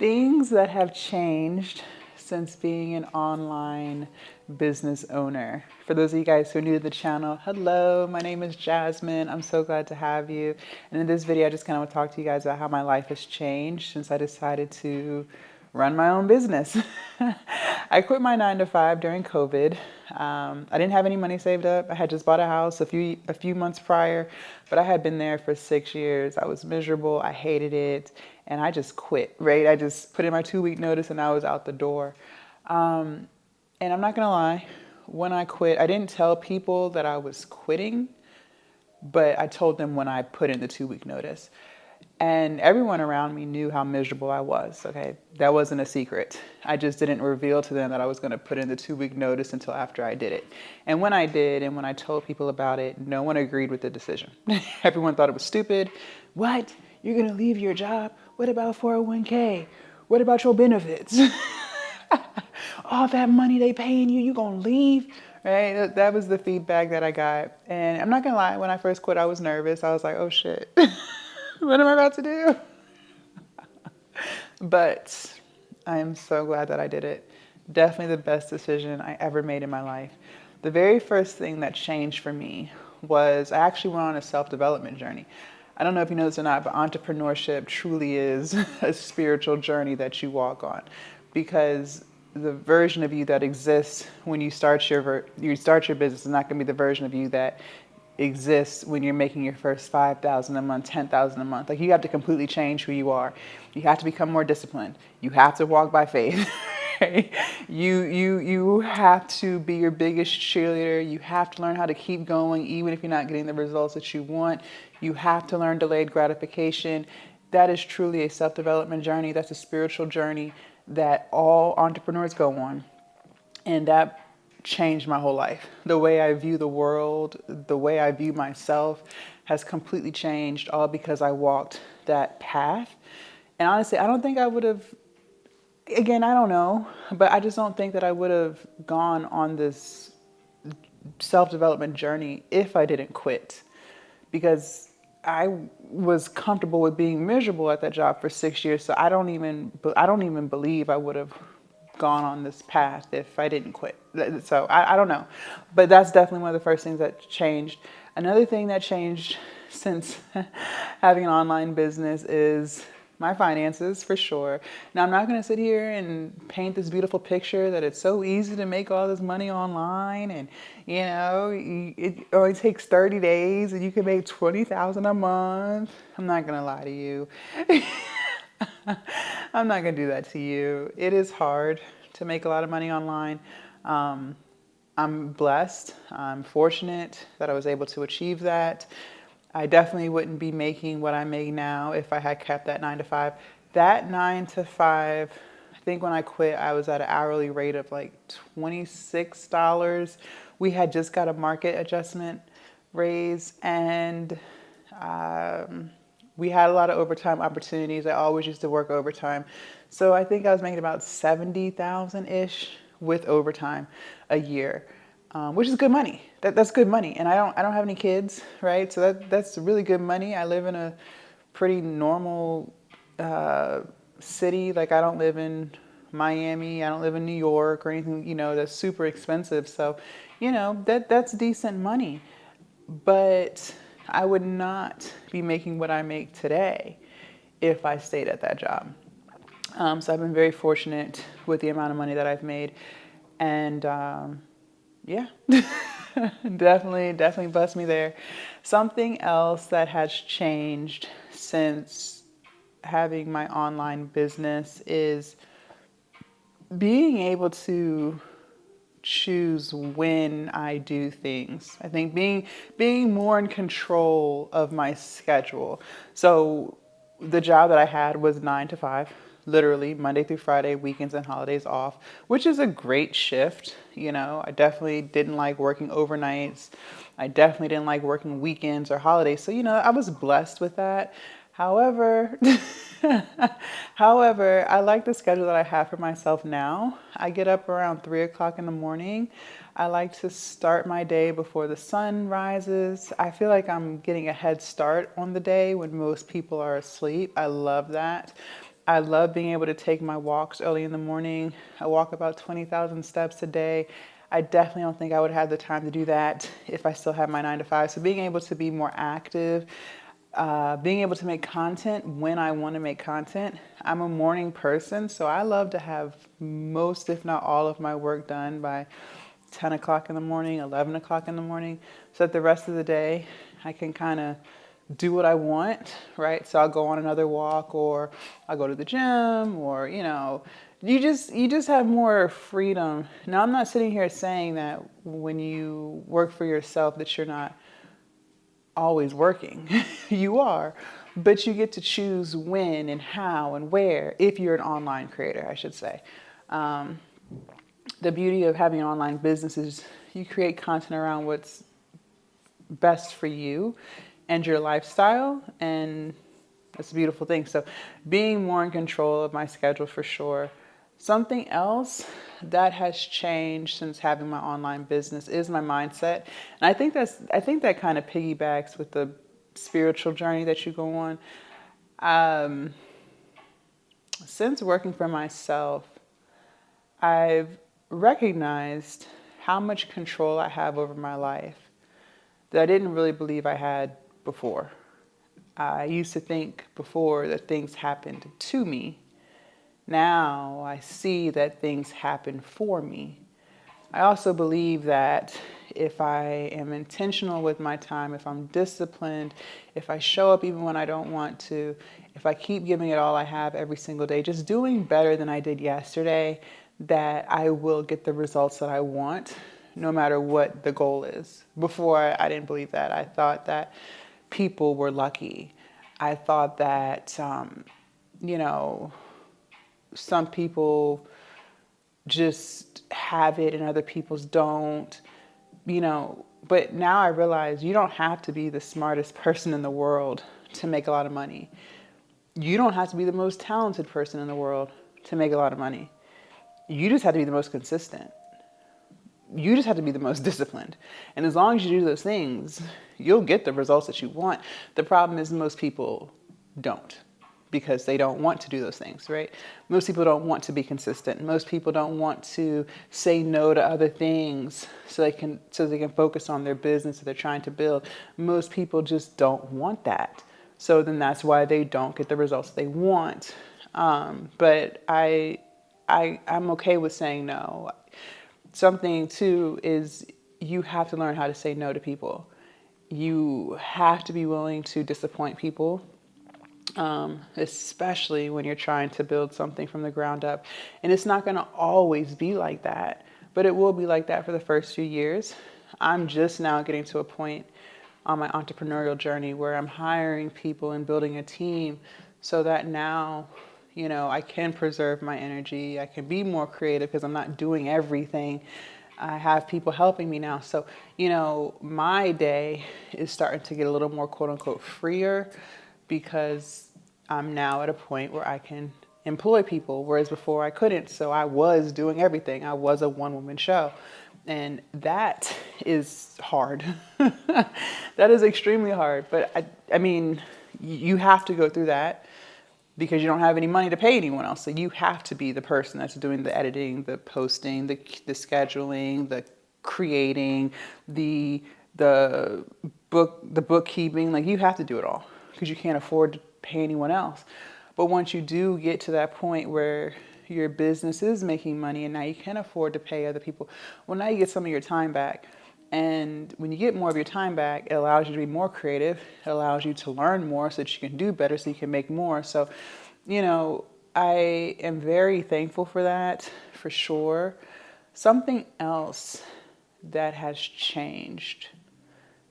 Things that have changed since being an online business owner. For those of you guys who are new to the channel, hello, my name is Jasmine. I'm so glad to have you. And in this video, I just kind of want to talk to you guys about how my life has changed since I decided to run my own business. I quit my 9 to 5 during COVID. I didn't have any money saved up. I had just bought a house a few months prior, but I had been there for 6 years. I was miserable. I hated it, and I just quit. Right? I just put in my 2 week notice, and I was out the door. And I'm not gonna lie, when I quit, I didn't tell people that I was quitting, but I told them when I put in the 2 week notice. And everyone around me knew how miserable I was, okay? That wasn't a secret. I just didn't reveal to them that I was gonna put in the 2 week notice until after I did it. And when I did, and when I told people about it, no one agreed with the decision. Everyone thought it was stupid. What? You're gonna leave your job? What about 401k? What about your benefits? All that money they paying you, you gonna leave? Right? That was the feedback that I got. And I'm not gonna lie, when I first quit, I was nervous. I was like, oh shit, what am I about to do? But I am so glad that I did it. Definitely the best decision I ever made in my life. The very first thing that changed for me was I actually went on a self-development journey. I don't know if you know this or not, but entrepreneurship truly is a spiritual journey that you walk on, because the version of you that exists when you start your business is not going to be the version of you that exists when you're making your first 5,000 a month, 10,000 a month. Like, you have to completely change who you are. You have to become more disciplined. You have to walk by faith. Right? You have to be your biggest cheerleader. You have to learn how to keep going even if you're not getting the results that you want. You have to learn delayed gratification. That is truly a self-development journey. That's a spiritual journey that all entrepreneurs go on. And that changed my whole life. The way I view the world, the way I view myself has completely changed, all because I walked that path. And honestly, I don't think I would have, again, I don't know, but I just don't think that I would have gone on this self-development journey if I didn't quit, because I was comfortable with being miserable at that job for 6 years. So I don't even believe I would have gone on this path if I didn't quit. So I don't know, but that's definitely one of the first things that changed. Another thing that changed since having an online business is my finances, for sure. Now, I'm not going to sit here and paint this beautiful picture that it's so easy to make all this money online, and it only takes 30 days and you can make 20,000 a month. I'm not going to lie to you. I'm not going to do that to you. It is hard to make a lot of money online. I'm blessed. I'm fortunate that I was able to achieve that. I definitely wouldn't be making what I make now if I had kept that 9 to 5. That 9 to 5, I think when I quit, I was at an hourly rate of like $26. We had just got a market adjustment raise, and we had a lot of overtime opportunities. I always used to work overtime. So I think I was making about 70,000-ish with overtime a year, which is good money. That's good money. And I don't have any kids, right? So that's really good money. I live in a pretty normal city. Like, I don't live in Miami. I don't live in New York or anything, that's super expensive. So, that's decent money. But I would not be making what I make today if I stayed at that job. So I've been very fortunate with the amount of money that I've made. And yeah, definitely blessed me there. Something else that has changed since having my online business is being able to choose when I do things. I think being more in control of my schedule. So the job that I had was 9 to 5, literally Monday through Friday, weekends and holidays off, which is a great shift. I definitely didn't like working overnights. I definitely didn't like working weekends or holidays. So, I was blessed with that. However, I like the schedule that I have for myself now. I get up around 3 o'clock in the morning. I like to start my day before the sun rises. I feel like I'm getting a head start on the day when most people are asleep. I love that. I love being able to take my walks early in the morning. I walk about 20,000 steps a day. I definitely don't think I would have the time to do that if I still had my 9 to 5. So being able to be more active, being able to make content when I want to make content. I'm a morning person, so I love to have most, if not all, of my work done by 10 o'clock in the morning, 11 o'clock in the morning, so that the rest of the day I can kind of do what I want, right? So I'll go on another walk, or I'll go to the gym, or you just have more freedom. Now, I'm not sitting here saying that when you work for yourself that you're not always working. You are, but you get to choose when and how and where, if you're an online creator, I should say. Um, the beauty of having an online business is you create content around what's best for you and your lifestyle, and that's a beautiful thing. So being more in control of my schedule for sure. Something else that has changed since having my online business is my mindset. And I think that kind of piggybacks with the spiritual journey that you go on. Um, since working for myself, I've recognized how much control I have over my life that I didn't really believe I had before. I used to think before that things happened to me. Now I see that things happen for me. I also believe that if I am intentional with my time, if I'm disciplined, if I show up even when I don't want to, if I keep giving it all I have every single day, just doing better than I did yesterday, that I will get the results that I want, no matter what the goal is. Before, I didn't believe that. I thought that people were lucky. I thought that, you know, some people just have it and other people's don't, but now I realize you don't have to be the smartest person in the world to make a lot of money. You don't have to be the most talented person in the world to make a lot of money. You just have to be the most consistent. You just have to be the most disciplined. And as long as you do those things, you'll get the results that you want. The problem is most people don't, because they don't want to do those things, right? Most people don't want to be consistent. Most people don't want to say no to other things so they can focus on their business that they're trying to build. Most people just don't want that. So then that's why they don't get the results they want. But I'm okay with saying no. Something too is you have to learn how to say no to people. You have to be willing to disappoint people, especially when you're trying to build something from the ground up. And it's not going to always be like that, but it will be like that for the first few years. I'm just now getting to a point on my entrepreneurial journey where I'm hiring people and building a team so that now, I can preserve my energy. I can be more creative because I'm not doing everything. I have people helping me now. So, my day is starting to get a little more quote unquote freer because I'm now at a point where I can employ people, whereas before I couldn't. So I was doing everything. I was a one-woman show. And that is hard. That is extremely hard. But I mean, you have to go through that because you don't have any money to pay anyone else. So you have to be the person that's doing the editing, the posting, the scheduling, the creating, the bookkeeping. Like, you have to do it all because you can't afford to pay anyone else. But once you do get to that point where your business is making money and now you can afford to pay other people, well, now you get some of your time back. And when you get more of your time back, it allows you to be more creative. It allows you to learn more so that you can do better, so you can make more. So, I am very thankful for that, for sure. Something else that has changed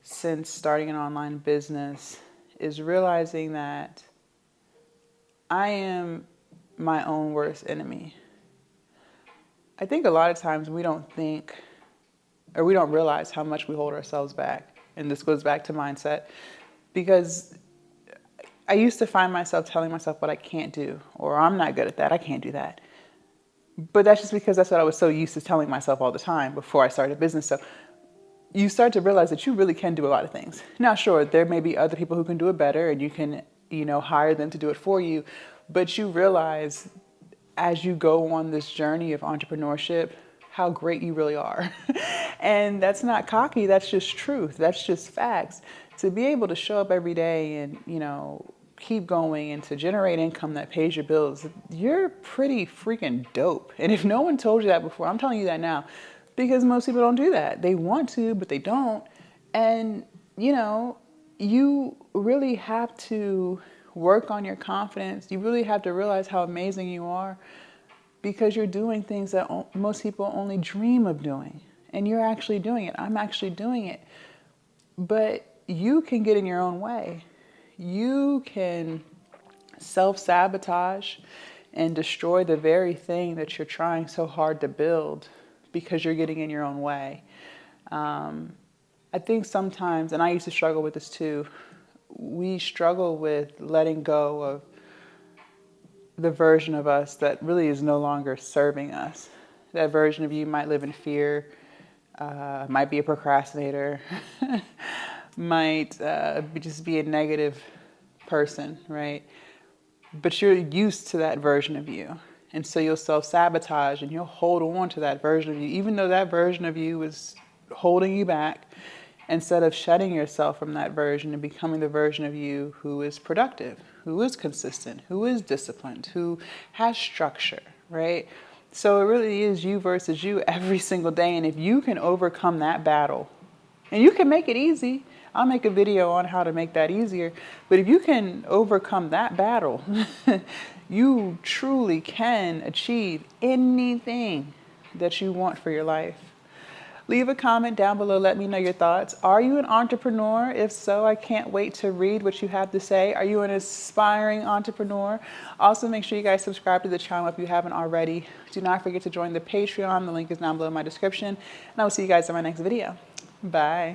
since starting an online business is realizing that I am my own worst enemy. I think a lot of times we don't realize how much we hold ourselves back. And this goes back to mindset, because I used to find myself telling myself what I can't do, or I'm not good at that, I can't do that. But that's just because that's what I was so used to telling myself all the time before I started a business. So you start to realize that you really can do a lot of things. Now, sure, there may be other people who can do it better and you can, hire them to do it for you. But you realize as you go on this journey of entrepreneurship, how great you really are. And that's not cocky, that's just truth, that's just facts. To be able to show up every day and, keep going and to generate income that pays your bills, you're pretty freaking dope. And if no one told you that before, I'm telling you that now, because most people don't do that. They want to, but they don't. And, you really have to work on your confidence. You really have to realize how amazing you are, because you're doing things that most people only dream of doing. And you're actually doing it. I'm actually doing it. But you can get in your own way. You can self-sabotage and destroy the very thing that you're trying so hard to build because you're getting in your own way. I think sometimes, and I used to struggle with this too, we struggle with letting go of the version of us that really is no longer serving us. That version of you might live in fear, might be a procrastinator, might just be a negative person, right? But you're used to that version of you. And so you'll self-sabotage and you'll hold on to that version of you, even though that version of you is holding you back, instead of shutting yourself from that version and becoming the version of you who is productive, who is consistent, who is disciplined, who has structure, right? So it really is you versus you every single day. And if you can overcome that battle, and you can make it easy, I'll make a video on how to make that easier. But if you can overcome that battle, you truly can achieve anything that you want for your life. Leave a comment down below. Let me know your thoughts. Are you an entrepreneur? If so, I can't wait to read what you have to say. Are you an aspiring entrepreneur? Also, make sure you guys subscribe to the channel if you haven't already. Do not forget to join the Patreon. The link is down below in my description. And I will see you guys in my next video. Bye.